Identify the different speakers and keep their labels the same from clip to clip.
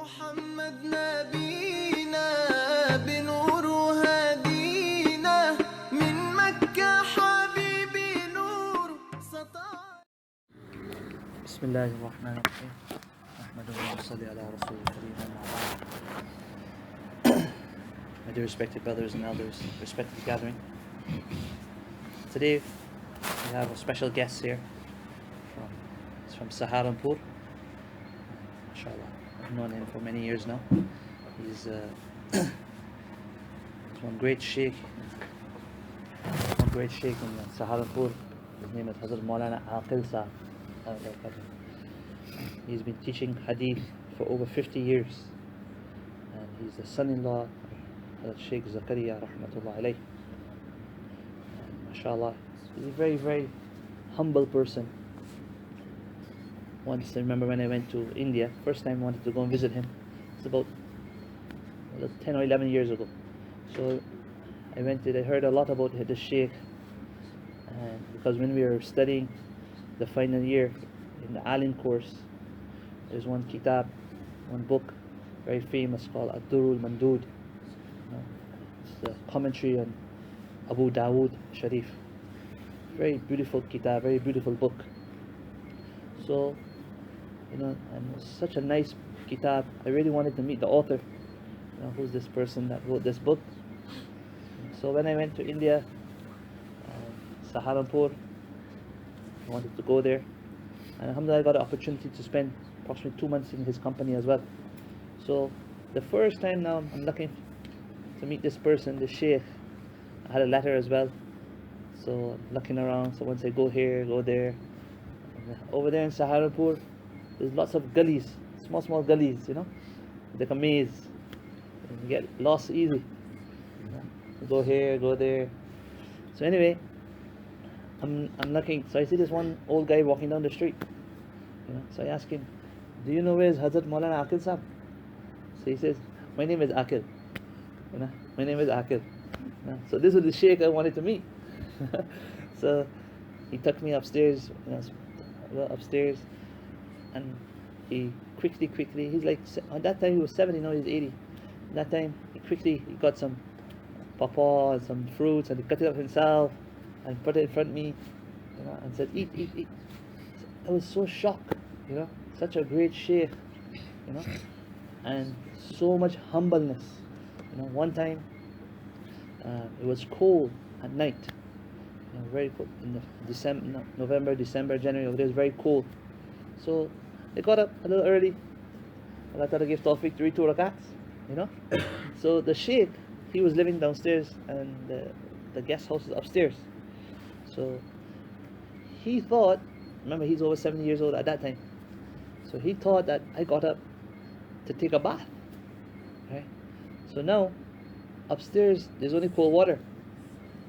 Speaker 1: محمد نبينا بنور هدينا من مكة حبيبي نور سطع.
Speaker 2: بسم الله الرحمن الرحيم. نحمده ونصلي على رسول الكريم. My dear respected brothers and elders, respected gathering. Today we have a special guest here from Saharanpur. Mashallah, I've known him for many years now. He's one great sheikh in Saharanpur. His name is Hazrat Maulana Aqil Saharanpur. He's been teaching hadith for over 50 years, and he's the son-in-law of Hazrat Shaykul Hadith Rahmah. Mashallah, he's a very, very humble person. Once I remember when I went to India, first time I wanted to go and visit him. It's about 10 or 11 years ago. So I heard a lot about the Sheikh, and because when we were studying the final year in the Alim course, there's one kitab, one book, very famous, called Ad-Durul Mandud. It's the commentary on Abu Dawood Sharif. Very beautiful kitab, very beautiful book. So, and it's such a nice kitab. I really wanted to meet the author. Who's this person that wrote this book? So when I went to India, Saharanpur, I wanted to go there, and alhamdulillah I got an opportunity to spend approximately 2 months in his company as well. So the first time now I'm looking to meet this person, the Sheikh. I had a letter as well, so I'm looking around. So once I go here, go there. Over there in Saharanpur, there's lots of gullies, small gullies, like a maze. You get lost easy. Go here, go there. So anyway, I'm looking. So I see this one old guy walking down the street. So I ask him, "Do you know where's Hazrat Maulana Aqil Sahab?" So he says, "My name is Aqil. My name is Aqil." So this was the Sheikh I wanted to meet. So he took me upstairs, and he quickly, he's like, at that time he was 70, now he's 80. At that time, he got some pawpaw and some fruits, and he cut it up himself and put it in front of me, and said, "Eat." I was so shocked, such a great Sheikh, and so much humbleness. One time, it was cold at night, very cold in the November, December, January. It was very cold. So they got up a little early. Allah Ta'ala gave tawfiq to read 2 rakats, So the Sheikh, he was living downstairs, and the guest house is upstairs. So he thought, remember he's over 70 years old at that time, so he thought that I got up to take a bath, right? So now upstairs there's only cold water,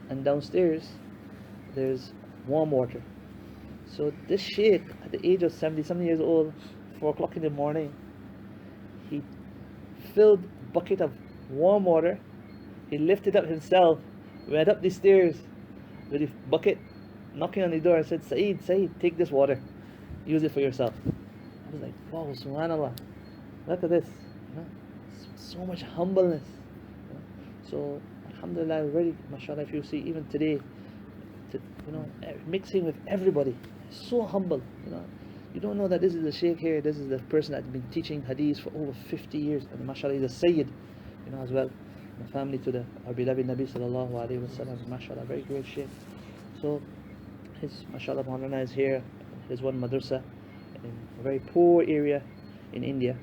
Speaker 2: and downstairs there's warm water. So this Sheikh, at the age of 70-something years old, 4 o'clock in the morning, he filled a bucket of warm water. He lifted up himself, went up the stairs with the bucket, knocking on the door, and said, Saeed, take this water, use it for yourself. I was like, wow, subhanallah, look at this, so much humbleness. So alhamdulillah, really, mashallah, if you see even today, mixing with everybody, so humble. You don't know that this is the Sheikh here, this is the person that's been teaching hadith for over 50 years, and mashallah he's a Sayyid, as well, the family to our beloved Nabi sallallahu alayhi wa sallam. Mashallah, very great Sheikh. So his mashallah Maulana is here. There's one madrasa in a very poor area in India,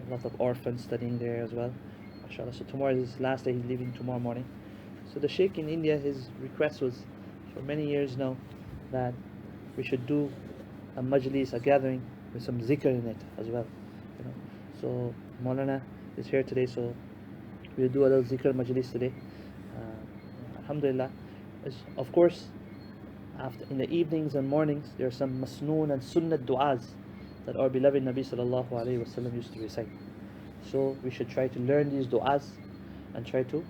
Speaker 2: a lot of orphans studying there as well, mashallah. So tomorrow is his last day, he's leaving tomorrow morning. So the Sheikh in India, his request was for many years now that we should do a majlis, a gathering with some zikr in it as well. So Maulana is here today, so we'll do a little Zikr Majls today. Alhamdulillah. Of course, in the evenings and mornings, there are some masnoon and sunnat du'as that our beloved Nabi sallallahu alayhi wa sallam used to recite. So we should try to learn these du'as and try to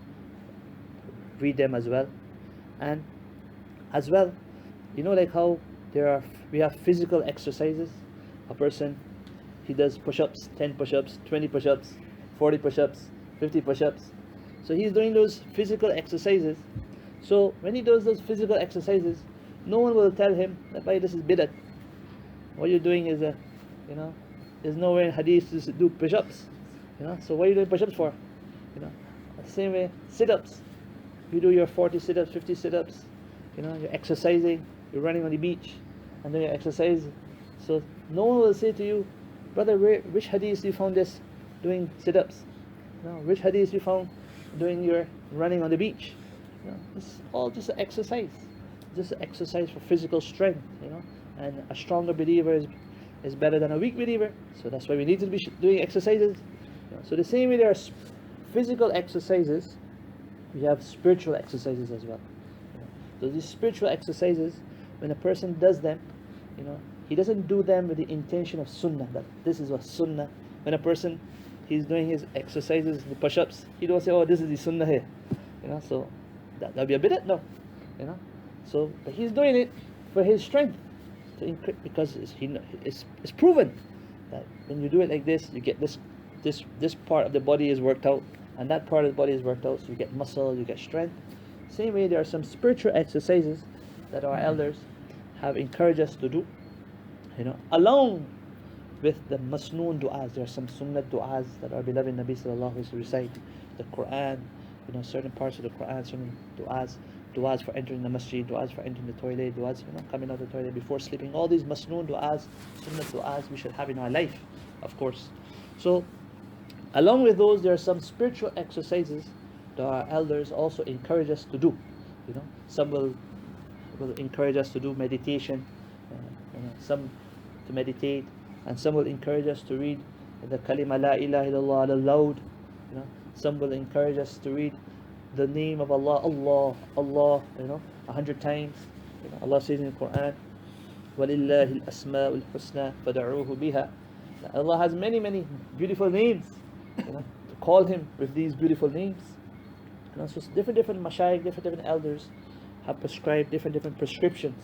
Speaker 2: read them as well. And as well, like how we have physical exercises. A person, he does push-ups, 10 push-ups, 20 push-ups, 40 push-ups, 50 push-ups. So he's doing those physical exercises. So when he does those physical exercises, no one will tell him that, "Bhai, this is bid'at. What you're doing is there's nowhere in hadith to do push-ups. So what are you doing push-ups for? The same way, sit-ups. You do your 40 sit-ups, 50 sit-ups. You're exercising, you're running on the beach, and then you exercise. So no one will say to you, "Brother, which hadith you found this doing sit-ups? Which hadith you found doing your running on the beach?" It's all just an exercise. Just an exercise for physical strength, and a stronger believer is better than a weak believer. So that's why we need to be doing exercises. So the same way there are physical exercises, we have spiritual exercises as well. So these spiritual exercises, when a person does them, he doesn't do them with the intention of sunnah, that this is what sunnah. When a person, he's doing his exercises, the push-ups, he don't say, "Oh, this is the sunnah here." So that'll be a bid'at, no. So but he's doing it for his strength, because it's proven that when you do it like this, you get this part of the body is worked out, and that part of the body is worked out, so you get muscle, you get strength. Same way, there are some spiritual exercises that our elders have encouraged us to do, along with the masnoon du'as. There are some sunnah du'as that our beloved Nabi sallallahu alaihi wasallam recite, the Quran, certain parts of the Quran, certain du'as for entering the masjid, du'as for entering the toilet, du'as coming out of the toilet before sleeping. All these masnoon du'as, sunnah du'as we should have in our life, of course. So along with those, there are some spiritual exercises that our elders also encourage us to do. Some will encourage us to do meditation, some to meditate, and some will encourage us to read the kalima la ilaha illallah aloud. Some will encourage us to read the name of Allah, Allah, Allah, 100 times. Allah says in the Quran, وَلِلَّهِ الْأَسْمَاءُ الْحُسْنَى فَدَعُوهُ بِهَا. Allah has many, many beautiful names. To call Him with these beautiful names. So different mashayikh, different elders have prescribed different prescriptions,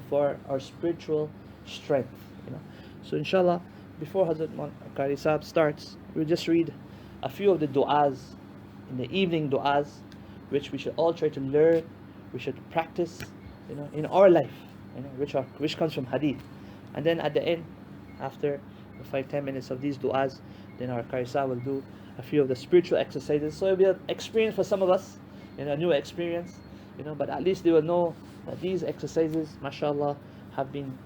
Speaker 2: for our spiritual strength. So inshallah, before Hazrat Maulana Aqil Sahab starts, we'll just read a few of the du'as, in the evening du'as, which we should all try to learn, we should practice, in our life, which comes from hadith. And then at the end, after the 5-10 minutes of these du'as, then our Qari Sahib will do a few of the spiritual exercises. So it'll be an experience for some of us, a new experience, but at least they will know that these exercises, mashallah, have been,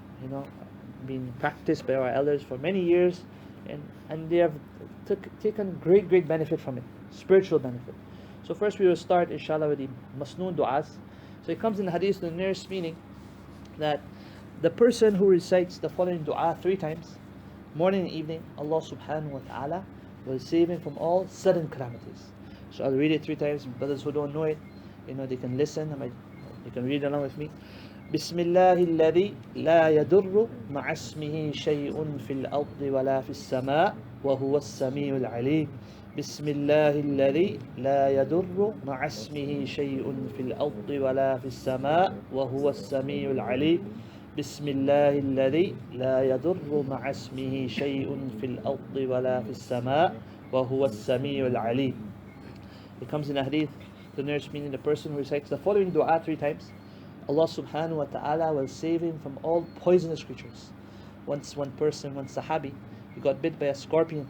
Speaker 2: been practiced by our elders for many years, and they have taken great benefit from it, spiritual benefit. So first we will start, inshallah, with the masnoon du'as. So it comes in the hadith, the nearest meaning, that the person who recites the following du'a 3 times, morning and evening, Allah subhanahu wa ta'ala will save him from all sudden calamities. So I'll read it 3 times. Brothers who don't know it, they can listen, they can read along with me. بسم الله الذي لا يضر مع اسمه شيء في الأرض ولا في السماء وهو السميع العليم. بسم الله الذي لا يضر مع اسمه شيء في الأرض ولا في السماء وهو السميع العليم. بسم الله الذي لا يضر مع اسمه شيء في الأرض ولا في السماء وهو السميع العليم. It comes in a hadith, the nearest meaning, the person who recites the following dua 3 times, Allah subhanahu wa ta'ala will save him from all poisonous creatures. Once one sahabi, he got bit by a scorpion,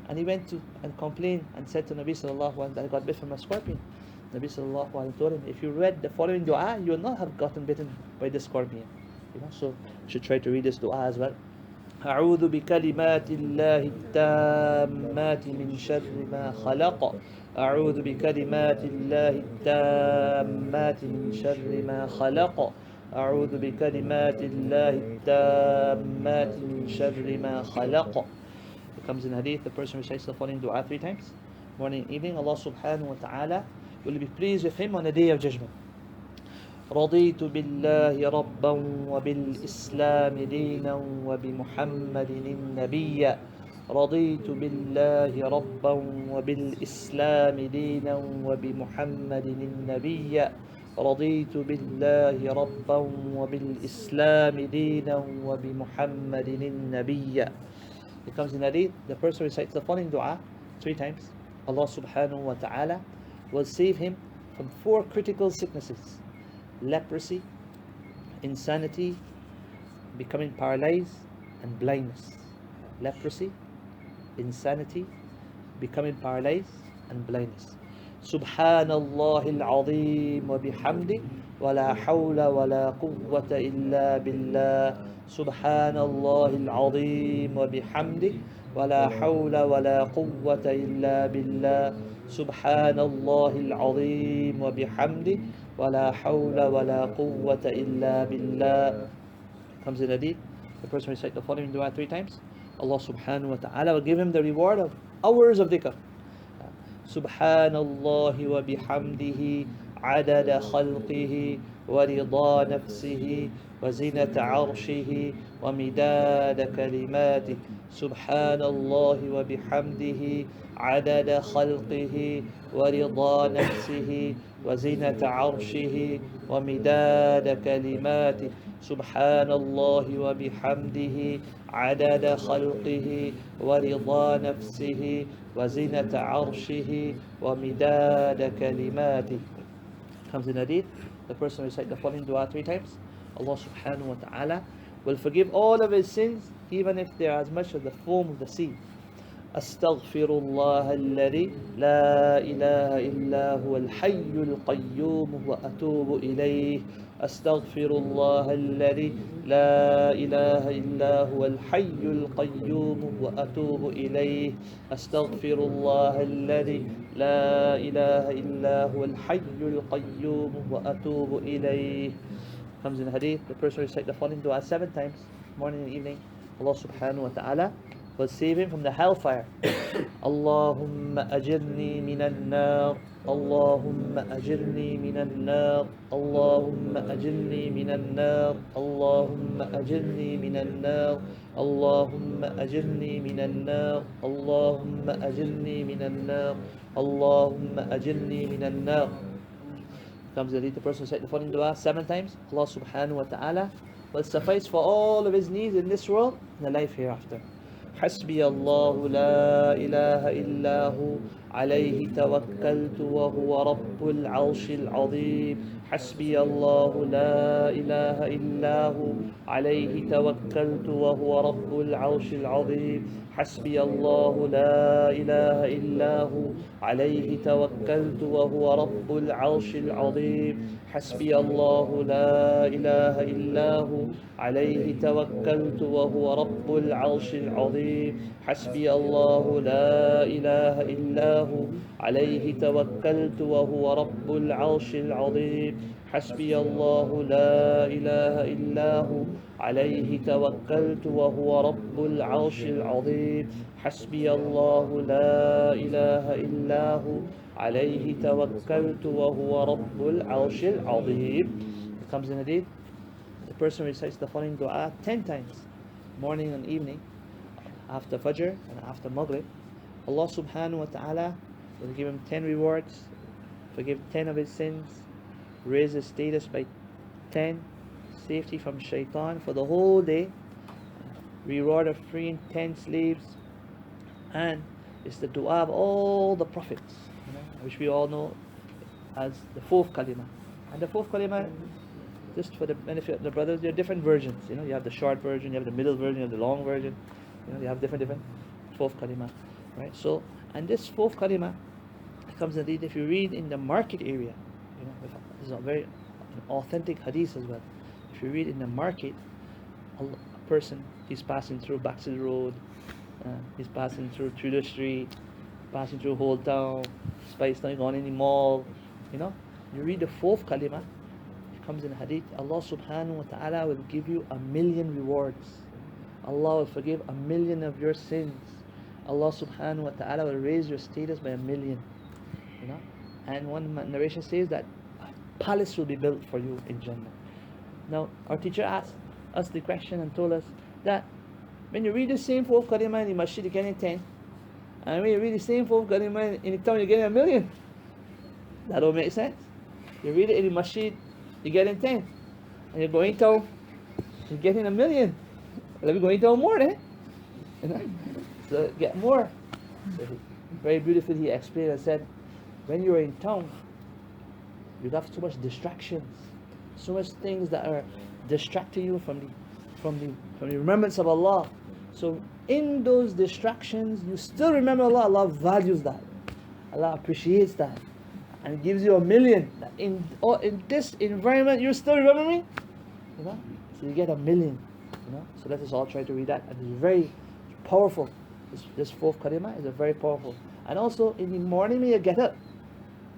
Speaker 2: and he went to and complained and said to Nabi sallallahu alaihi wasallam that I got bit from a scorpion. Nabi sallallahu alaihi wasallam told him, if you read the following dua, you will not have gotten bitten by the scorpion. So you should try to read this dua as well. أعوذ بكلمات الله التامات من شر ما خلق. أعوذ بكلمات الله التامات من شر ما خلق. أعوذ بكلمات الله التامات من شر ما خلق. It comes in hadith, the person recites the following dua 3 times, morning and evening, Allah subhanahu wa ta'ala will be pleased with him on the day of judgment. رضيت بالله ربا وبالإسلام دينا وبمحمد النبي. رضيت بالله ربا وبالإسلام دينا وبمحمد النبي. رضيت بالله ربا وبالإسلام دينا وبمحمد النبي. It comes in hadith, the person recites the following dua 3 times. Allah subhanahu wa ta'ala will save him from 4 critical sicknesses: leprosy, insanity, becoming paralyzed, and blindness. Leprosy, insanity, becoming paralyzed, and blindness. Subhanallah al-Azim wa bihamdi wa la hawla wa la quwwata illa billah. Subhanallah al-Azim wa bihamdi wa la hawla wa la quwwata illa billah. Subhanallah al-Azim wa bihamdi wa la hawla wa la quwwata illa billah. Comes in hadith, the person recites the following dua 3 times. Allah subhanahu wa ta'ala will give him the reward of hours of dhikr. Subhanallah wa bihamdihi adada khalqihi wa rida nafsihi wa zinata arshihi wa midada kalimatih. Subhanallah wa bihamdihi adada khalqihi wa rida nafsihi wa zinata arshihi wa midada kalimatih. Subhanallah wa bihamdihi adada khalqihi wa rida nafsihi wa zinata arshihi wa midada kalimatih. Comes in hadith, the person recite the following dua 3 times. Allah subhanahu wa ta'ala will forgive all of his sins, even if they are as much as the foam of the sea. أستغفر الله الذي لا إله إلا هو الحي القيوم وأتوب إليه. أستغفر الله الذي لا إله إلا هو الحي القيوم وأتوب إليه. أستغفر الله الذي لا إله إلا هو الحي القيوم وأتوب إليه. Comes in hadith, the person recite the following dua 7 times, morning and evening. Allah subhanahu wa ta'ala will save him from the hellfire. Allahumma ajirni minan nar. Allahumma ajirni minan nar. Allahumma ajirni minan nar. Allahumma ajirni minan nar. Allahumma ajirni minan nar. Allahumma ajirni minan nar. Allahumma ajirni minan nar. Comes the person said the following dua 7 times. Allah subhanahu wa ta'ala will suffice for all of his needs in this world and the life hereafter. حسبي الله لا إله إلا هو عليه توكلت وهو رب العرش العظيم. حسبي الله لا إله إلا هو عليه توكلت وهو رب العرش العظيم. حسبي الله لا إله إلا هو عليه توكلت وهو رب العرش العظيم. حسبي الله لا إله إلا هو عليه توكلت وهو رب العرش العظيم. حسبي الله لا إله إلا هو عليه توكلت وهو رب العرش العظيم. حسبي الله لا إله إلا هو عليه توكلت وهو رب العرش العظيم. حسبي الله لا إله إلا هو عليه توكلت وهو رب العرش العظيم. It comes in hadith, the person recites the following dua 10 times, morning and evening, after Fajr and after Maghrib. Allah subhanahu wa ta'ala will give him 10 rewards, forgive 10 of his sins, raise his status by 10, safety from shaitan for the whole day, reward of freeing 10 slaves, and it's the dua of all the prophets, which we all know as the 4th kalima. And the 4th kalima, just for the benefit of the brothers, there are different versions. You have the short version, you have the middle version, you have the long version. You have different 4th kalima, right? So, and this 4th kalima comes in if you read in the market area. This is a very authentic hadith as well. If you read in the market, a person is passing through Baxter Road, he's passing through Tudor Street, passing through Whole Town, he's not going any mall. You read the 4th kalima, it comes in hadith. Allah subhanahu wa ta'ala will give you 1,000,000 rewards. Allah will forgive 1,000,000 of your sins. Allah subhanahu wa ta'ala will raise your status by 1,000,000. And one narration says that a palace will be built for you in Jannah. Now, our teacher asked us the question and told us that when you read the same 4th kalima in the masjid, you're getting 10. And when you read the same 4th kalima in the town, you're getting 1,000,000. That don't make sense. You read it in the masjid, you're getting 10. And you're going town, you're getting 1,000,000. Let me go into more, to get more. So very beautifully he explained and said, when you're in town, you have so much distractions, so much things that are distracting you from the remembrance of Allah. So in those distractions, you still remember Allah. Allah values that. Allah appreciates that, and gives you 1,000,000. That in this environment, you still remember me. You know, so you get 1,000,000. You know, so let us all try to read that, and it's very powerful. This fourth kalima is a very powerful. And also in the morning when you get up,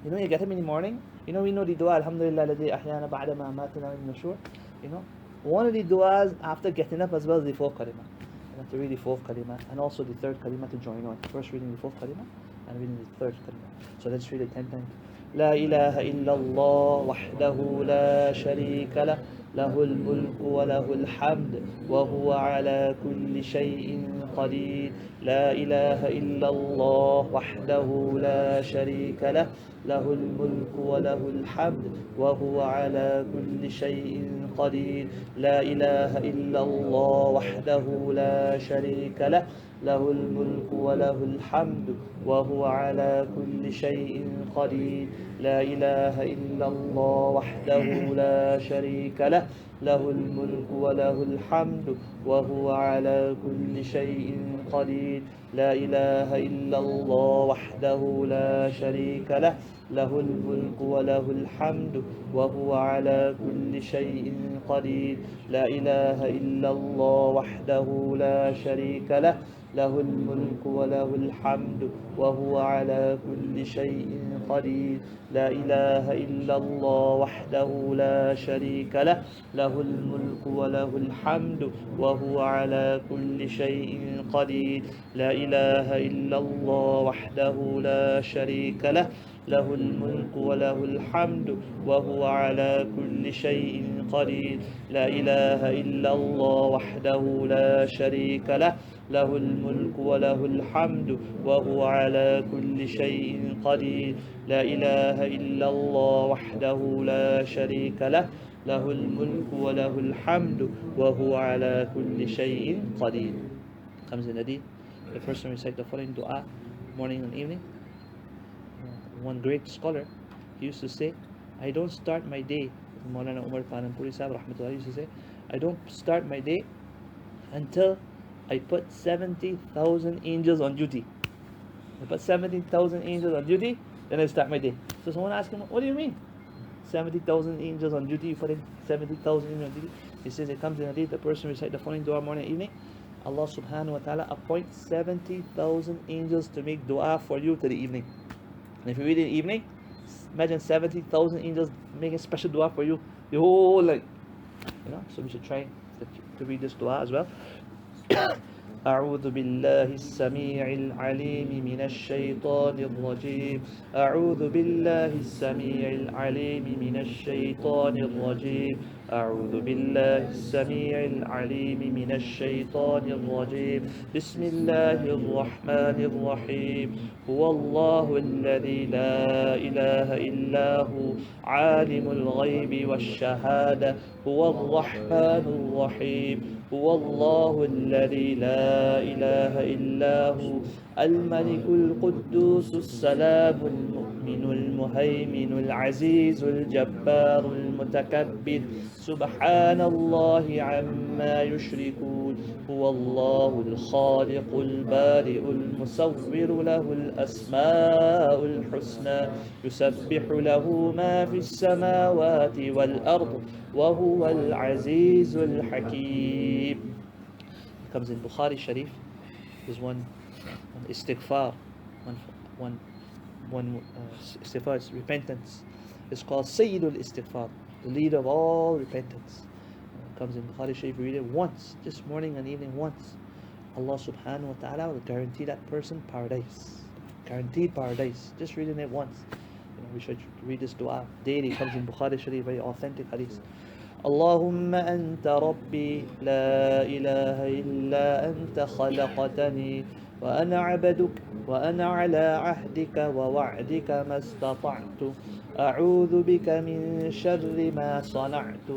Speaker 2: you know, you get up in the morning. You know, we know the dua, Alhamdulillah alladhi ahyana ba'da ma amatana wa nushur. You know, one of the duas after getting up as well is the fourth kalima. You have to read the fourth kalima and also the third kalima to join on. First reading the fourth kalima and reading the third kalima. So let's read it 10 times. La ilaha illallah wahdahu la sharika lah. له الملك وله الحمد وهو على كل شيء قدير لا إله إلا الله وحده لا شريك له له الملك وله الحمد وهو على كل شيء قدير لا إله إلا الله وحده لا شريك له له الملك وله الحمد وهو على كل شيء قدير لا إله إلا الله وحده لا شريك له له الملك وله الحمد وهو على كل شيء قدير لا إله إلا الله وحده لا شريك له له الملك وله الحمد وهو على كل شيء قدير لا إله إلا الله وحده لا شريك له له الملك وله الحمد وهو على كل شيء قدير لا إله إلا الله وحده لا شريك له له الملك وله الحمد وهو على كل شيء قدير لا إله إلا الله وحده لا شريك له له الملك وله الحمد وهو على كل شيء قدير لا إله إلا الله وحده لا شريك له له الملك وله الحمد وهو على كل شيء قدير لا إله إلا الله وحده لا شريك له له الملك وله الحمد وهو على كل شيء قدير. Comes in hadith. The person recite the following dua morning and evening. One great scholar, he used to say, I don't start my day, Maulana Aqil Saharanpur Rahmah used to say, I don't start my day until I put 70,000 angels on duty. I put 70,000 angels on duty, then I start my day. So someone asked him, what do you mean? 70,000 angels on duty, you put in 70,000 angels on duty? He says it comes in hadith, the person recite the following dua morning and evening. Allah subhanahu wa ta'ala appoints 70,000 angels to make dua for you to the evening. And if you read it in the evening, imagine 70,000 angels making special dua for you. The whole, like, you know, so we should try to read this dua as well. أعوذ بالله السميع العليم من الشيطان الرجيم أعوذ بالله السميع العليم من الشيطان الرجيم أعوذ بالله السميع العليم من الشيطان الرجيم بسم الله الرحمن الرحيم هو الله الذي لا إله إلا هو عالم الغيب والشهادة هو الرحمن الرحيم هو الله الذي لا إله إلا هو الملك القدوس السلام المؤمن المهيمن العزيز الجبار المتكبر سبحان الله عما يشركون هو الله الخالق البارئ المصور له الأسماء الحسنى يسبح له ما في السماوات والأرض وهو العزيز الحكيم. It comes in Bukhari Sharif. There's one istighfar, one istighfar is repentance. It's called Sayyidul Istighfar, the leader of all repentance. It comes in Bukhari Sharif. You read it once, just morning and evening once. Allah subhanahu wa ta'ala will guarantee that person paradise. Guaranteed paradise. Just reading it once. You know, we should read this dua daily. It comes in Bukhari Sharif, very authentic hadith. اللهم أنت ربي لا إله إلا أنت خلقتني وأنا عبدك وأنا على عهدك ووعدك ما استطعت أعوذ بك من شر ما صنعت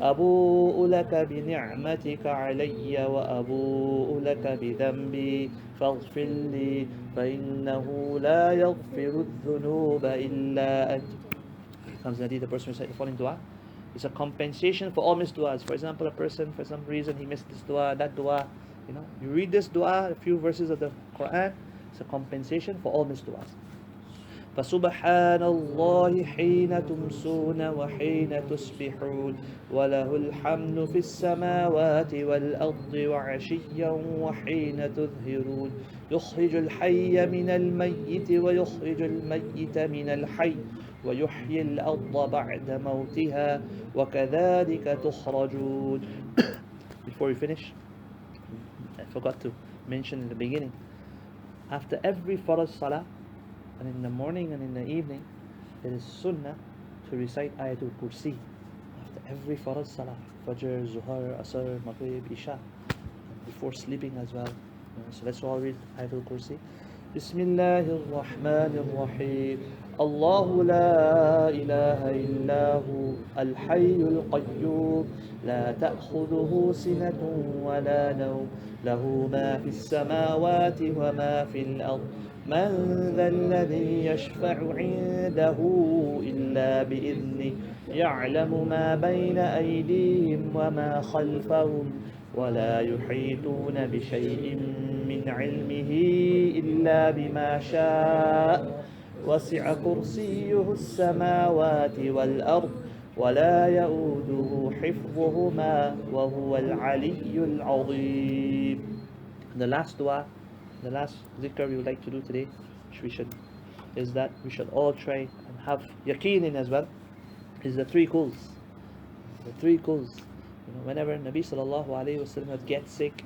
Speaker 2: أبوء لك بنعمتك علي وأبوء لك بذنبي فاغفر لي فإنه لا يغفر الذنوب إلا أنت. Comes the person recite the following dua. It's a compensation for all missed duas. For example, a person, for some reason, he missed this dua, that dua. You read this dua, a few verses of the Quran, it's a compensation for all missed duas. فسبحان الله حين تمسون وحين تصبحون وله الحمد في السماوات والأرض وعشيا وحين تظهرون يخرج الحي من الميت ويخرج الميت من الحي ويحيي الأرض بعد موتها وكذلك تخرجون. Before we finish, I forgot to mention in the beginning, after every farz salah, and in the morning and in the evening, it is sunnah to recite Ayatul Kursi after every farz salah, Fajr, Zuhar, Asr, Maghrib, Isha, before sleeping as well. So let's all read Ayatul Kursi. Bismillahir Rahmanir Rahim. الله لا إله إلا هو الحي القيوم لا تأخذه سنة ولا نوم له ما في السماوات وما في الأرض من ذا الذي يشفع عنده إلا بإذنه يعلم ما بين أيديهم وما خلفهم ولا يحيطون بشيء من علمه إلا بما شاء وسع كرسيه السماوات والأرض ولا يؤوده حفظهما وهو العلي العظيم. The last dua, the last zikr we would like to do today, is that we should all try and have yaqeen in as well, is the three kuls. The three kuls. Whenever Nabi sallallahu alayhi wasallam would get sick,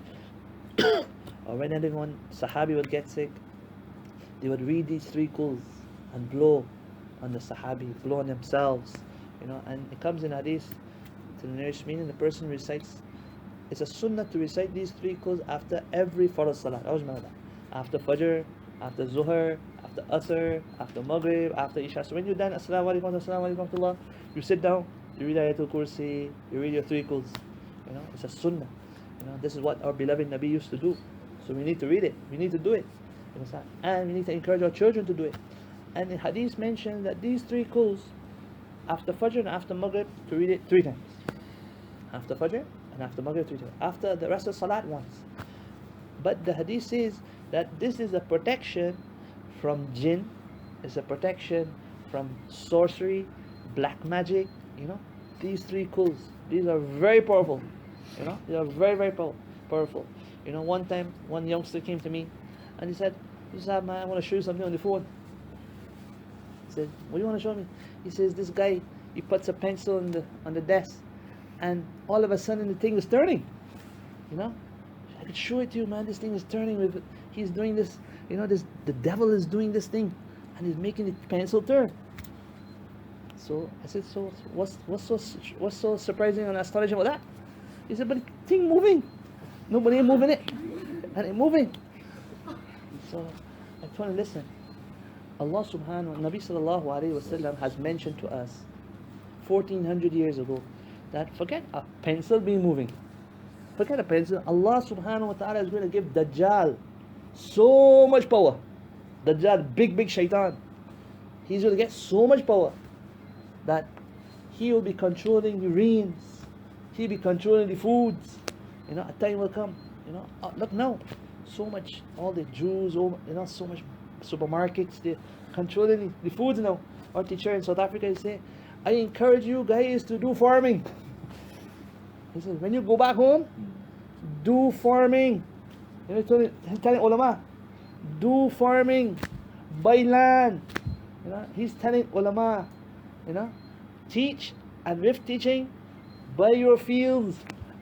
Speaker 2: or when anyone, Sahabi would get sick, they would read these three kuls and blow on the Sahabi, blow on themselves, and it comes in hadith to the nearest meaning, the person recites, it's a sunnah to recite these three kuls after every farz salah. After Fajr, after Zuhar, after Asr, after Maghrib, after Isha. So when you're done, Assalamu alaikum, Assalamu alaikum, Rahmatullah, you sit down, you read Ayatul Kursi, you read your three kuls. It's a sunnah. This is what our beloved Nabi used to do. So we need to read it, we need to do it. And we need to encourage our children to do it. And the hadith mentions that these three kuls, after Fajr and after Maghrib, to read it 3 times. After Fajr and after Maghrib 3 times. After the rest of Salat once. But the hadith says that this is a protection from jinn, it's a protection from sorcery, black magic. These three kuls, these are very powerful. They are very, very powerful. One time, one youngster came to me and he said, man, I want to show you something on the phone. I said, what do you want to show me? He says, this guy, he puts a pencil on the desk, and all of a sudden the thing is turning. I could show it to you, man. This thing is turning. He's doing this. The devil is doing this thing, and he's making the pencil turn. So I said, so what's so surprising and astonishing about that? He said, but the thing moving. Nobody ain't moving it, and it's moving. So I told him, listen. Allah subhanahu wa Nabi sallallahu alayhi wasallam has mentioned to us 1400 years ago that forget a pencil being moving. Forget a pencil. Allah subhanahu wa ta'ala is going to give Dajjal so much power. Dajjal, big shaitan. He's going to get so much power that he will be controlling the rains. He'll be controlling the foods. A time will come. Look now. So much, all the Jews, so much supermarkets, they're controlling the foods now. Our teacher in South Africa is saying, I encourage you guys to do farming. He says, when you go back home, do farming. He's telling ulama, do farming, buy land. He's telling ulama, teach, and with teaching, buy your fields,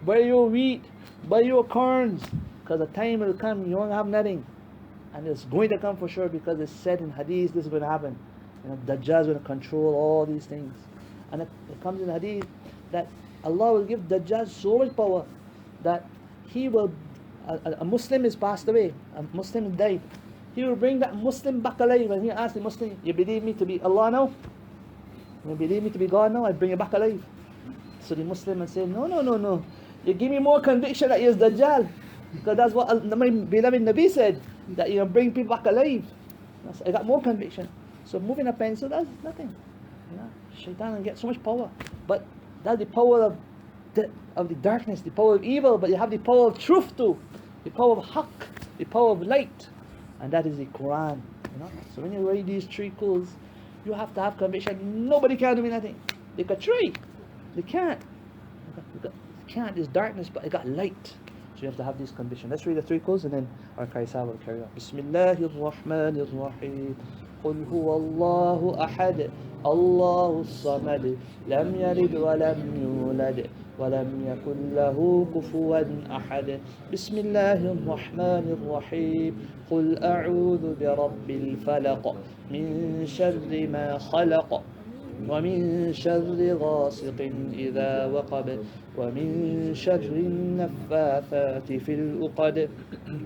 Speaker 2: buy your wheat, buy your corns, because the time will come you won't have nothing. And it's going to come for sure, because it's said in hadith this is going to happen. Dajjal is going to control all these things. And it comes in hadith that Allah will give Dajjal so much power that he will a Muslim is passed away, a Muslim died, he will bring that Muslim back alive, and he asks the Muslim, you believe me to be Allah now? You believe me to be God now? I bring you back alive. So the Muslim will say, no, no, no, no. You give me more conviction that he is Dajjal. Because that's what my beloved Nabi said, that you bring people back alive. I got more conviction. So moving a pencil, that's nothing. Shaitan can get so much power. But that's the power of the darkness, the power of evil, but you have the power of truth too. The power of haqq, the power of light. And that is the Quran. So when you read these three codes, you have to have conviction. Nobody can do anything. They can try. They can't. They can't. There's darkness, but it got light. So you have to have this conviction. Let's read the three codes and then our Qaisar will carry on. Bismillahir Rahmanir Rahim. قل هو الله أحد الله الصمد لم يلد ولم يولد ولم يكن له كفوا أحد بسم الله الرحمن الرحيم قل أعوذ برب الفلق من شر ما خلق ومن شر غاسق إذا وقب ومن شر النفاثات في العقد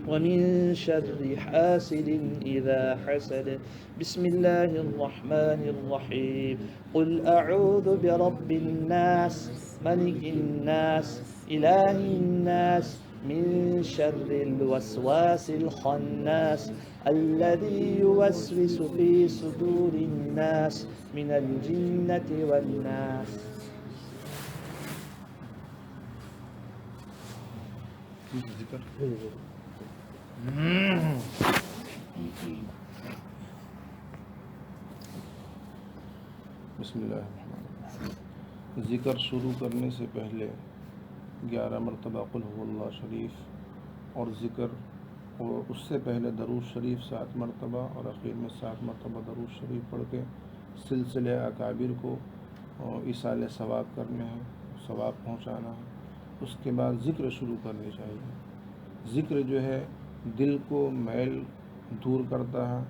Speaker 2: ومن شر حاسد إذا حسد بسم الله الرحمن الرحيم قل أعوذ برب الناس ملك الناس إله الناس من شر الوسواس الخناس الذي يوسوس في صدور الناس من الجنة والناس.
Speaker 3: बिस्मिल्लाहिर्रहमानिर्रहीम। ज़िक्र शुरू करने से पहले 11 मरतबा कुल हुवल्लाह शरीफ और ज़िक्र, और उससे पहले दरूद शरीफ 7 मरतबा और आखिर में 7 मरतबा दरूद शरीफ पढ़ के सिलसिले अकाबिर को इसाले सवाब करने हैं, सवाब पहुँचाना है। उसके बाद ज़िक्र शुरू करनी चाहिए। ज़िक्र जो है दिल को मैल दूर करता है।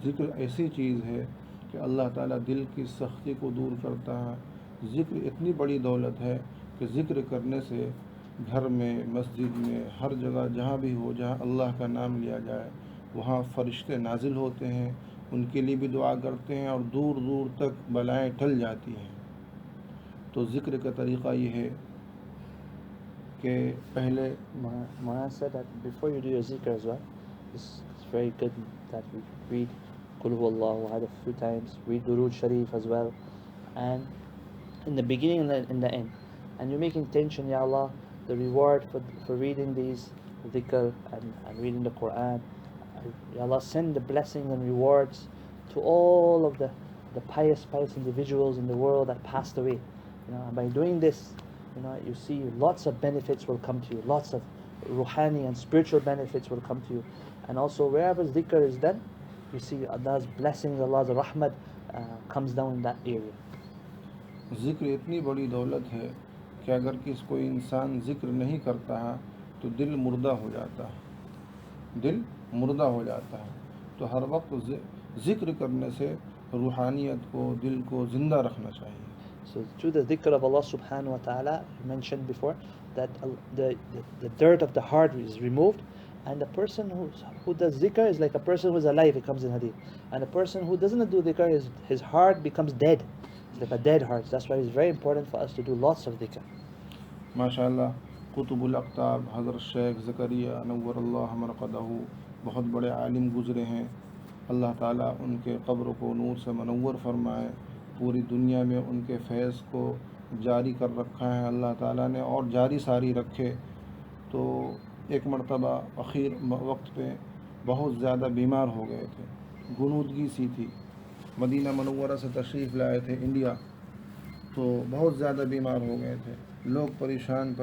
Speaker 3: ज़िक्र ऐसी चीज़ है कि अल्लाह ताला दिल की सख्ती को दूर करता है। ज़िक्र इतनी बड़ी दौलत है कि ज़िक्र करने से घर में, मस्जिद में, हर जगह जहाँ भी हो, जहाँ अल्लाह का नाम लिया जाए, वहाँ फ़रिश्ते नाजिल होते हैं, उनके लिए भी दुआ करते हैं और दूर दूर तक बलाएँ टल जाती हैं। तो ज़िक्र का तरीक़ा ये है कि पहले
Speaker 2: Maulana said that before you do your zikr as well, it's very good that we read Qul Huwallahu Ahad a few times, read Durood Sharif as well, and in the beginning and in the end. And you make intention, Ya Allah, the reward for reading these dhikr and reading the Quran. Ya Allah, send the blessings and rewards to all of the pious individuals in the world that passed away. And by doing this, you see lots of benefits will come to you, lots of ruhani and spiritual benefits will come to you. And also wherever dhikr is done, you see Allah's blessings, Allah's rahmat comes down in that area.
Speaker 3: ज़िक्र इतनी बड़ी दौलत है कि अगर कोई इंसान ज़िक्र नहीं करता है तो दिल मुर्दा हो जाता है, दिल मुर्दा हो जाता है। तो हर वक्त ज़िक्र करने से रूहानियत को, दिल को ज़िंदा रखना चाहिए।
Speaker 2: So through the dhikr of Allah subhanahu wa ta'ala, you mentioned before that the dirt of the heart is removed, and the person who does dhikr is like a person who is alive, it comes in hadith. And a person who doesn't do dhikr, his heart becomes dead. It's like a dead heart. That's why it's very important for us to do lots of dhikr.
Speaker 3: माशाअल्लाह कुतुबुल अक़ताब हज़रत शेख ज़करिया नव्वरल्लाहु मरक़दहू बहुत बड़े आलिम गुज़रे हैं। अल्लाह ताला उनके क़ब्र को नूर से मनव्वर फरमाए, पूरी दुनिया में उनके फैज़ को जारी कर रखा है अल्लाह ताला ने और जारी सारी रखे। तो एक मरतबा आखिर वक्त पे बहुत ज़्यादा बीमार हो गए थे, गुनूदगी सी थी। मदीना मनव्वरा से तशरीफ़ लाए थे इंडिया, तो बहुत ज़्यादा बीमार हो गए थे। लोग परेशान,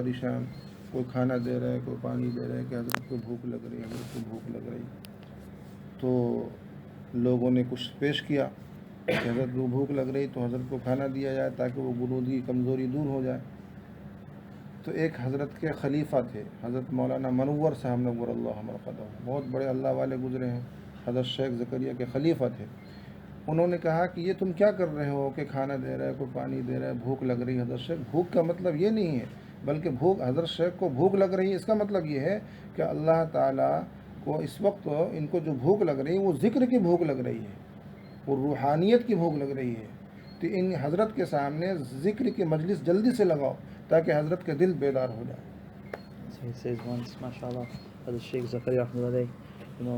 Speaker 3: कोई खाना दे रहा है, कोई पानी दे रहा है कि हज़रत को भूख लग रही है, हज़रत को भूख लग रही। तो लोगों ने कुछ पेश किया कि हज़रत को भूख लग रही तो हज़रत को खाना दिया जाए ताकि वो गुनूदगी कमज़ोरी दूर हो जाए। तो एक हज़रत के खलीफा थे, हज़रत मौलाना मनव्वर साहब नव्वरल्लाहु मरक़दहू, बहुत बड़े अल्लाह वाले गुज़रे हैं, हज़रत शेख ज़करिया के खलीफा थे। उन्होंने कहा कि ये तुम क्या कर रहे हो कि खाना दे रहा है, कोई पानी दे रहा है, भूख लग रही है। हज़रत शेख, भूख का मतलब ये नहीं है बल्कि भूख, हज़रत शेख को भूख लग रही है, इसका मतलब ये है कि अल्लाह ताला को इस वक्त इनको जो भूख लग रही है वो ज़िक्र की भूख लग रही है, वो रूहानियत की भूख लग रही है। तो इन हज़रत के सामने ज़िक्र की मजलिस जल्दी से लगाओ ताकि हज़रत के दिल बेदार हो जाए।
Speaker 2: So he says once, mashallah, Hazrat Shaykh Zikr Rahmah,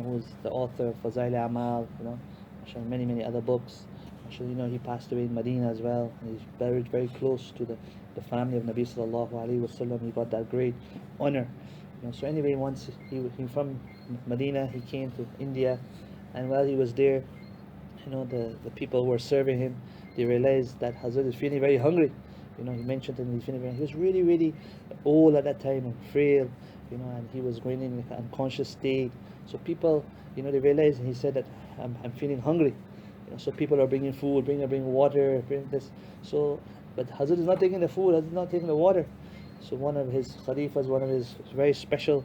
Speaker 2: who's the author of Fazail Amal, mashallah, many other books. Mashallah, he passed away in Medina as well. And he's buried very close to the family of Nabi sallallahu alaihi wasallam. He got that great honor. So anyway, once he from Medina, he came to India, and while he was there, the people who were serving him, they realized that Hazrat is feeling very hungry. He mentioned that he was really old at that time and frail, and he was going in an unconscious state. So people, they realized, and he said that I'm feeling hungry. So people are bringing food, bring water, bring this. So, but Hazrat is not taking the food, Hazrat is not taking the water. So one of his Khalifas, one of his very special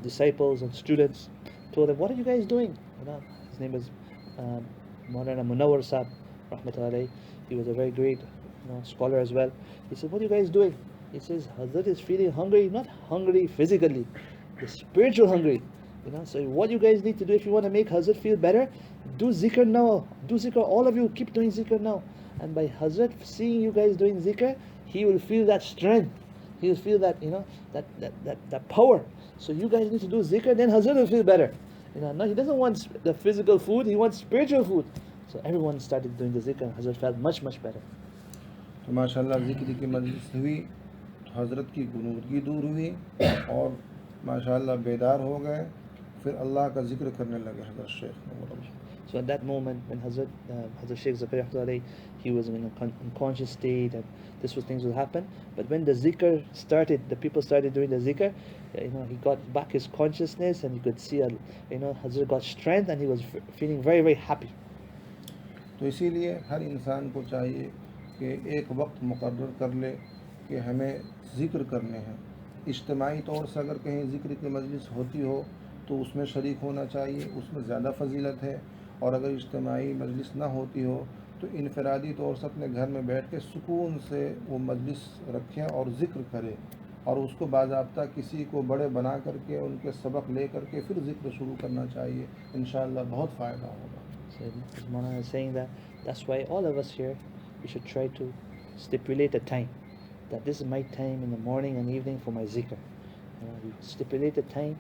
Speaker 2: disciples and students, told him, "What are you guys doing?" His name is Maulana Aqil Rahmة. He was a very great scholar as well. He said, "What are you guys doing?" He says, "Hazrat is feeling hungry, not hungry physically, the spiritual hungry. So what you guys need to do if you want to make Hazrat feel better, do zikr now. Do zikr, all of you keep doing zikr now. And by Hazrat seeing you guys doing zikr, he will feel that strength. He will feel that, that power. So you guys need to do zikr, then Hazrat will feel better." No, he doesn't want the physical food, he wants spiritual food. So everyone started doing the zikr, and Hazrat felt much better.
Speaker 3: तो माशाल्लाह ज़िक्र की मजलिस हुई, हज़रत की गुनूदगी दूर हुई और माशाल्लाह बेदार हो गए, फिर अल्लाह का ज़िक्र करने लगे हज़रत Sheikh.
Speaker 2: So at that moment when Hazrat Shaykh Zikr, he was in an unconscious state, and things would happen. But when the zikr started, the people started doing the zikr, he got back his consciousness, and he could see, Hazrat got strength, and he was feeling very happy.
Speaker 3: तो इसीलिए हर इंसान को चाहिए कि एक वक्त मुकर्रर कर ले कि हमें ज़िक्र करने हैं। इज्तिमाई तौर से अगर कहीं ज़िक्र की मजलिस होती हो तो उसमें शरीक होना चाहिए, उसमें ज़्यादा फजीलत है। और अगर इज्तिमाई मजलिस ना होती हो तो इनफरादी तौर से अपने घर में बैठ के सुकून से वो मजलिस रखें और ज़िक्र करें, और उसको बाज़ाब्ता किसी को बड़े बना करके उनके सबक ले करके फिर ज़िक्र शुरू करना चाहिए। इंशाअल्लाह बहुत फ़ायदा होगा।
Speaker 2: So Maulana is saying that's why all of us here, we should try to stipulate a time, that this is my time in the morning and evening for my zikr. We stipulate a time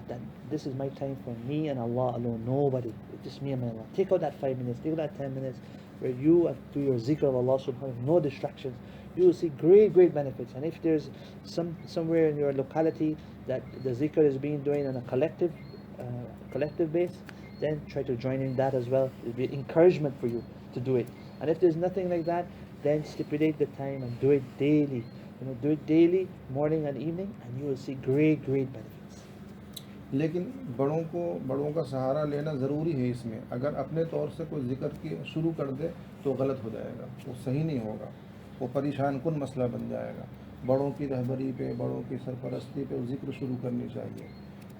Speaker 2: that this is my time for me and Allah alone, nobody, just me and my Allah. Take out that 5 minutes, take out that 10 minutes where you do your zikr of Allah subhanahu wa ta'ala, no distractions. You will see great benefits. And if there's somewhere in your locality that the zikr is being doing on a collective base, then try to join in that as well. It will be encouragement for you to do it. And if there's nothing like that, then stipulate the time and do it daily. Do it daily, morning and evening, and you will see great benefits.
Speaker 3: लेकिन बड़ों का सहारा लेना ज़रूरी है इसमें। अगर अपने तौर से कोई ज़िक्र की शुरू कर दे तो गलत हो जाएगा, वो सही नहीं होगा, वो परेशान कुन मसला बन जाएगा। बड़ों की रहबरी पे, बड़ों की सरपरस्ती पे ज़िक्र शुरू करनी चाहिए।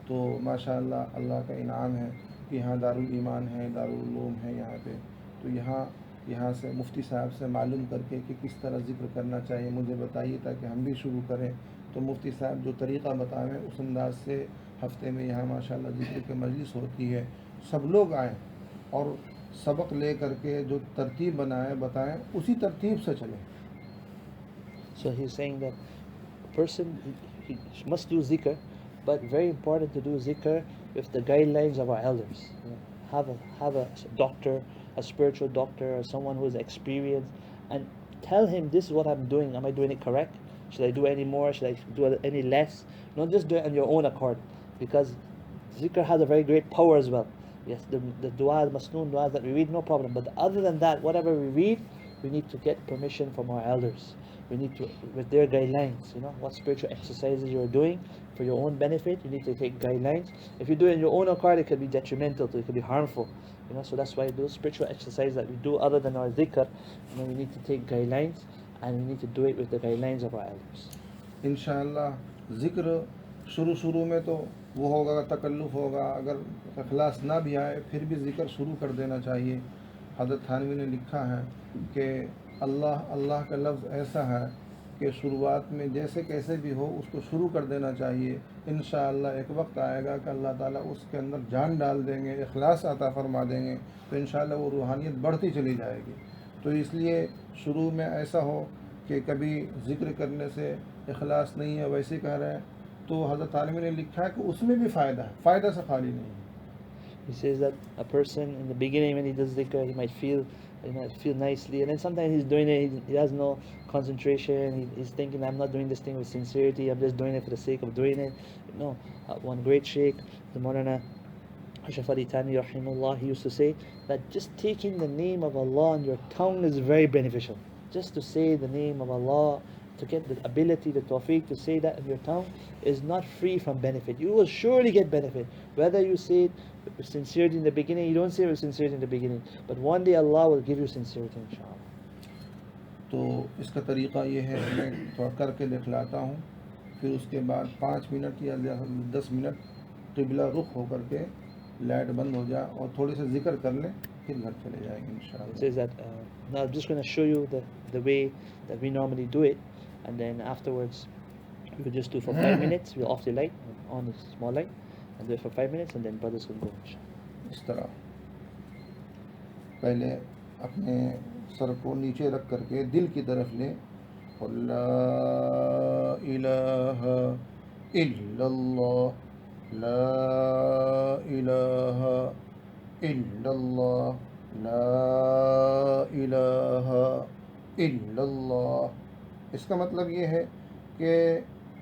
Speaker 3: तो माशाअल्लाह अल्लाह का इनाम है कि यहाँ दारुल ईमान है, दारुल उलूम है यहाँ पे। तो यहाँ से मुफ्ती साहब से मालूम करके कि किस तरह ज़िक्र करना चाहिए मुझे बताइए ताकि हम भी शुरू करें। तो मुफ्ती साहब जो तरीक़ा बताएं उस अंदाज से हफ्ते में यहाँ माशाअल्लाह ज़िक्र की मजलिस होती है। सब लोग आएँ और सबक ले करके जो तरतीब बताएं उसी तरतीब से चलें।
Speaker 2: So he's saying that a person he must do zikr, but very important to do zikr with the guidelines of our elders. Have a doctor, a spiritual doctor, or someone who is experienced, and tell him, this is what I'm doing. Am I doing it correct? Should I do any more? Should I do any less? Don't just do it on your own accord, because zikr has a very great power as well. Yes, the dua, the masnoon du'as that we read, no problem. But other than that, whatever we read, we need to get permission from our elders. We need to, with their guidelines, what spiritual exercises you're doing for your own benefit, you need to take guidelines. If you do it in your own accord, it can be detrimental, it can be harmful. So that's why those spiritual exercises that we do other than our dhikr, we need to take guidelines, and we need to do it with the guidelines of our elders.
Speaker 3: इंशाअल्लाह ज़िक्र शुरू में तो वो होगा, तकल्लुफ़ होगा, अगर इखलास ना भी आए फिर भी ज़िक्र शुरू कर देना चाहिए। हज़रत थानवी ने लिखा है कि अल्लाह का लफ्ज़ ऐसा है कि शुरुआत में जैसे कैसे भी हो उसको शुरू कर देना चाहिए। इंशाअल्लाह एक वक्त आएगा कि अल्लाह ताला उसके अंदर जान डाल देंगे, इखलास अता फरमा देंगे, तो इंशाअल्लाह वो रूहानियत बढ़ती चली जाएगी। तो इसलिए शुरू में ऐसा हो कि कभी ज़िक्र करने से इखलास नहीं है, वैसे कह रहे हैं, तो हज़रत आलमी ने लिखा है कि उसमें भी फ़ायदा है, फ़ायदा से खाली नहीं है।
Speaker 2: He says that a person in the beginning when he does dhikr, he might feel nicely, and then sometimes he's doing it, he has no concentration, he's thinking, I'm not doing this thing with sincerity, I'm just doing it for the sake of doing it. No, one great sheikh, the Maulana Aqil Rahimah, he used to say that just taking the name of Allah on your tongue is very beneficial. Just to say the name of Allah, to get the ability, the tawfiq to say that in your tongue is not free from benefit. You will surely get benefit. Whether you say it with sincerity in the beginning, you don't say it with sincerity in the beginning, but one day Allah will give you sincerity, inshallah.
Speaker 3: तो इसका तरीक़ा ये है कि मैं थोड़ा करके दिखलाता हूँ, फिर उसके बाद 5 मिनट या 10 मिनट क़िबला रुख होकर के लाइट बंद हो जाए और थोड़े से ज़िक्र कर लें, फिर घर चले जाएंगे इंशाअल्लाह।
Speaker 2: It says that now I'm just going to show you the way that we normally do it, and then afterwards we'll just do for 5 minutes. We'll off the light, on the small light, and do it for 5 minutes, and then brothers can go, inshallah.
Speaker 3: इस तरह पहले अपने sir को नीचे रख करके दिल की तरफ लें और ला इलाहा इल्लल्लाह, ला इलाहा इल्लल्लाह, ला इलाहा इल्लल्लाह। इसका मतलब ये है कि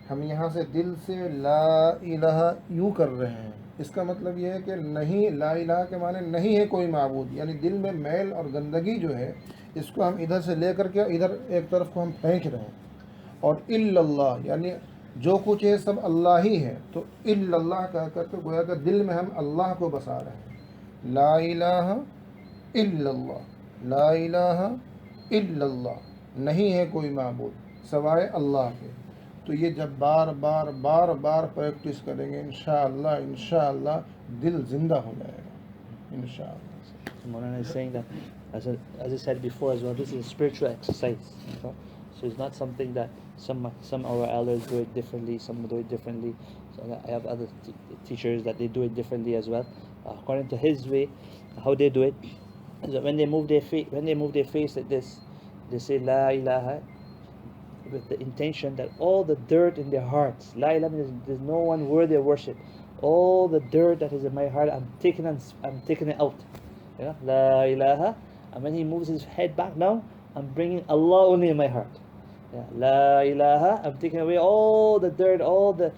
Speaker 3: हम यहाँ से दिल से ला इलाहा यूँ कर रहे हैं। इसका मतलब ये है कि नहीं, ला इलाहा के माने नहीं है कोई माबूद, यानी दिल में मैल और गंदगी जो है इसको हम इधर से ले करके इधर एक तरफ को हम फेंक रहे हैं। और इल्लल्लाह यानी जो कुछ है सब अल्लाह ही है, तो इल्लल्लाह कह करके गोया कि दिल में हम अल्लाह को बसा रहे हैं। ला इलाहा इल्लल्लाह, ला इलाहा इल्लल्लाह, नहीं है कोई माबूद सवाए अल्लाह के। तो ये जब बार बार बार बार प्रैक्टिस करेंगे इंशाअल्लाह इंशाअल्लाह दिल जिंदा हो जाएगा इंशाअल्लाह।
Speaker 2: So Maulana is saying that, as I said before as well, this is a spiritual exercise. So it's not something that some of our elders do it differently, some do it differently. So I have other teachers that they do it differently as well. According to his way, how they do it is that when they move their face like this, they say La ilaha, with the intention that all the dirt in their hearts, La ilaha means there's no one worthy of worship. All the dirt that is in my heart, I'm taking it out. Yeah, La ilaha. And when he moves his head back now, I'm bringing Allah only in my heart. Yeah, La ilaha. I'm taking away all the dirt, all the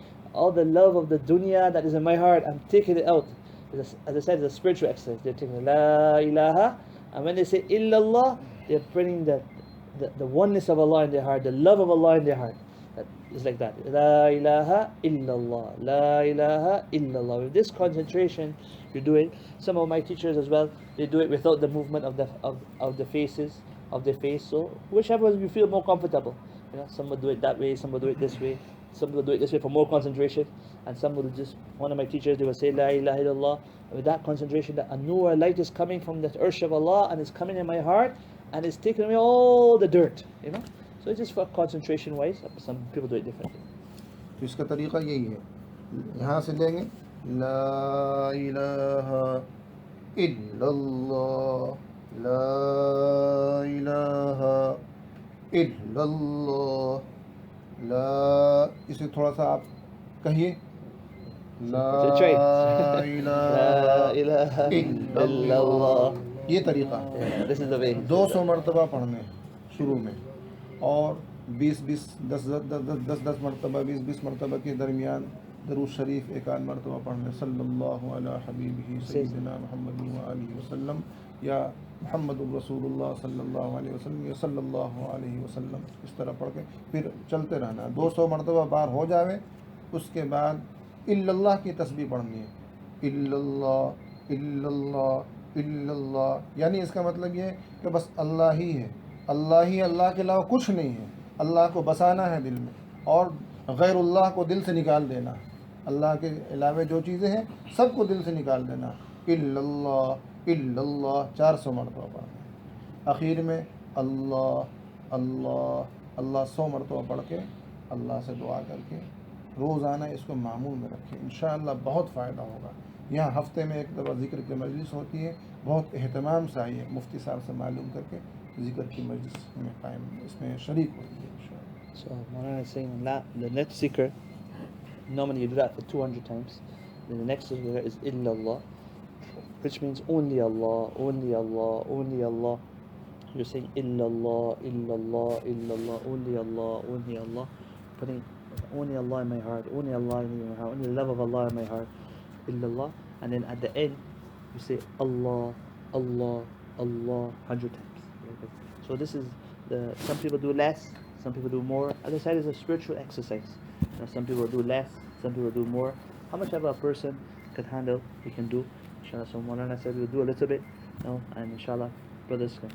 Speaker 2: love of the dunya that is in my heart. I'm taking it out. As I said, it's a spiritual exercise. They're taking La ilaha, and when they say illallah, they're bringing the oneness of Allah in their heart, the love of Allah in their heart. It's like that. La ilaha illallah, La ilaha illallah. With this concentration, you do it. Some of my teachers as well, they do it without the movement of the faces, of their face. So whichever you feel more comfortable. You know, some will do it that way, some will do it this way, some will do it this way for more concentration, and some will just, one of my teachers, they will say La ilaha illallah, with that concentration that a nur, light is coming from the ursh of Allah and it's coming in my heart and it's taking away all the dirt, you know. So it's just for concentration wise. Some people do it differently.
Speaker 3: तो इसका तरीक़ा यही है, यहाँ से लेंगे ला इलाहा इल्लल्लाह, ला इलाहा इल्लल्लाह, ला, इसे थोड़ा सा आप कहिए ला इलाहा इल्लल्लाह। ये तरीक़ा है।
Speaker 2: This is the way.
Speaker 3: 200 मरतबा पढ़ने शुरू में और 10 मरतबा 20 मरतबा के दरमियान दरूद शरीफ एक आध मरतबा पढ़ने सल्लल्लाहु अला हबीबिही सय्यिदना मुहम्मद व आलिहि वसल्लम या मुहम्मदुर रसूलुल्लाह सल्लल्लाहु अलैहि वसल्लम या सल्लल्लाहु अलैहि वसल्लम, इस तरह पढ़ के फिर चलते रहना। 200 मरतबा बार हो जावे, उसके बाद इल्लल्लाह की तस्बीह पढ़नी है। इल्लल्लाह इल्लल्लाह इल्लल्लाह, यानी इसका मतलब ये है कि बस अल्लाह ही है, अल्लाह ही, अल्लाह के अलावा कुछ नहीं है। अल्लाह को बसाना है दिल में और गैरुल्लाह को दिल से निकाल देना। अल्लाह के अलावा जो चीज़ें हैं सबको दिल से निकाल देना। इल्लल्लाह इल्लल्लाह 400 मरतबा पढ़ना। आखिर में अल्लाह अल्लाह अल्लाह 100 मरतबा पढ़ के अल्लाह से दुआ करके रोज़ाना इसको मामूल में रखें, इंशाअल्लाह बहुत फ़ायदा होगा। यहाँ हफ्ते में एक दफ़ा ज़िक्र की मजलिस होती है, बहुत एहतमाम से आइए, मुफ्ती साहब से मालूम करके ज़िक्र की मजलिस में कायम इसमें शरीक होइए इंशाअल्लाह।
Speaker 2: So Maulana is saying that the next zikr, normally you do that for 200 times. Then the next zikr is illallah, which means only Allah, only Allah, only Allah. You're saying illallah, illallah, illallah, only Allah, putting only Allah in my heart, only Allah in my heart, only the love of Allah in my heart, illallah. And then at the end, you say Allah, Allah, Allah 100 times. Okay. So this is some people do less, some people do more. Other side is a spiritual exercise. You know, some people do less, some people do more. How much ever a person can handle, he can do. Inshallah, so Maulana said we'll do a little bit, you know, and inshallah, brothers can,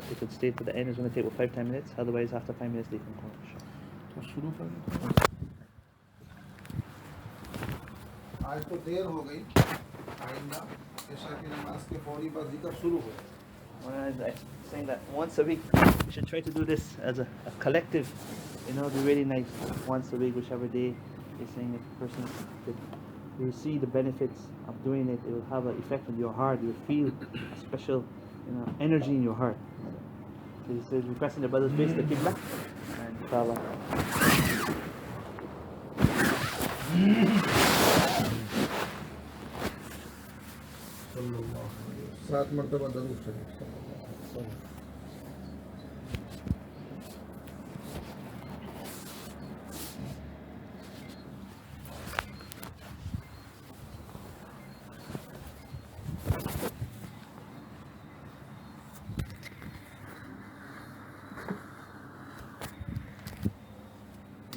Speaker 2: they could stay to the end. It's going to take about 5-10 minutes. Otherwise, after 5 minutes, they can go. Inshallah.
Speaker 3: तो शुरू कर दें। आज तो देर हो गई, आइंदा इशा की नमाज के फौरी बाद जिक्र शुरू हो।
Speaker 2: I'm saying that once a week, we should try to do this as a collective. You know, it'd be really nice. Once a week, whichever day, you're saying if a person could, you will see the benefits of doing it. It will have an effect on your heart. You will feel a special, energy in your heart. So he says, requesting the brother's face, the Qibla, and inshallah.
Speaker 3: सात मरतबा दरूद शरीफ।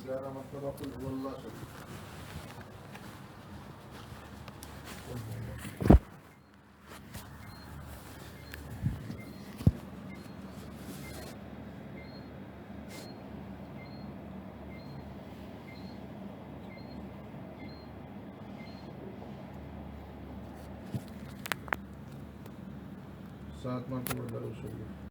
Speaker 3: ग्यारह मरतबा कुल हुवल्लाह शरीफ। सात मरतबा दरूद शरीफ।